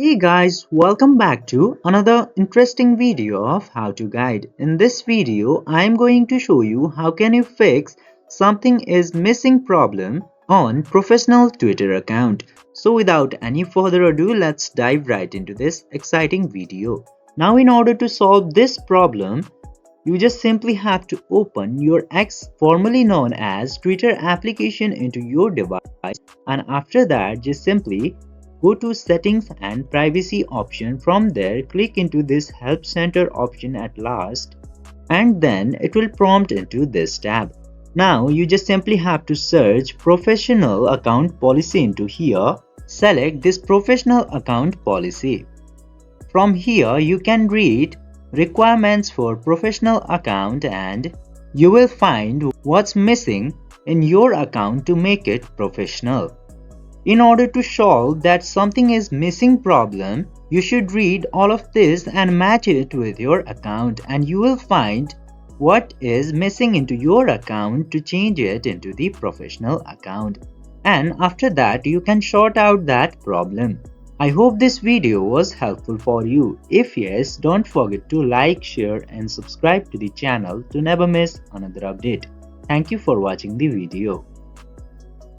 Hey guys, welcome back to another interesting video of how to guide. In this video, I am going to show you how can you fix something is missing problem on professional Twitter account. So without any further ado, let's dive right into this exciting video. Now in order to solve this problem, you just simply have to open your X, formerly known as Twitter application, into your device, and after that just simply go to settings and privacy option. From there click into this help center option at last, and then it will prompt into this tab. Now you just simply have to search professional account policy into here. Select this professional account policy. From here you can read requirements for professional account and you will find what's missing in your account to make it professional. In order to solve that something is missing problem, you should read all of this and match it with your account, and you will find what is missing into your account to change it into the professional account. And after that you can sort out that problem. I hope this video was helpful for you. If yes, don't forget to like, share and subscribe to the channel to never miss another update. Thank you for watching the video.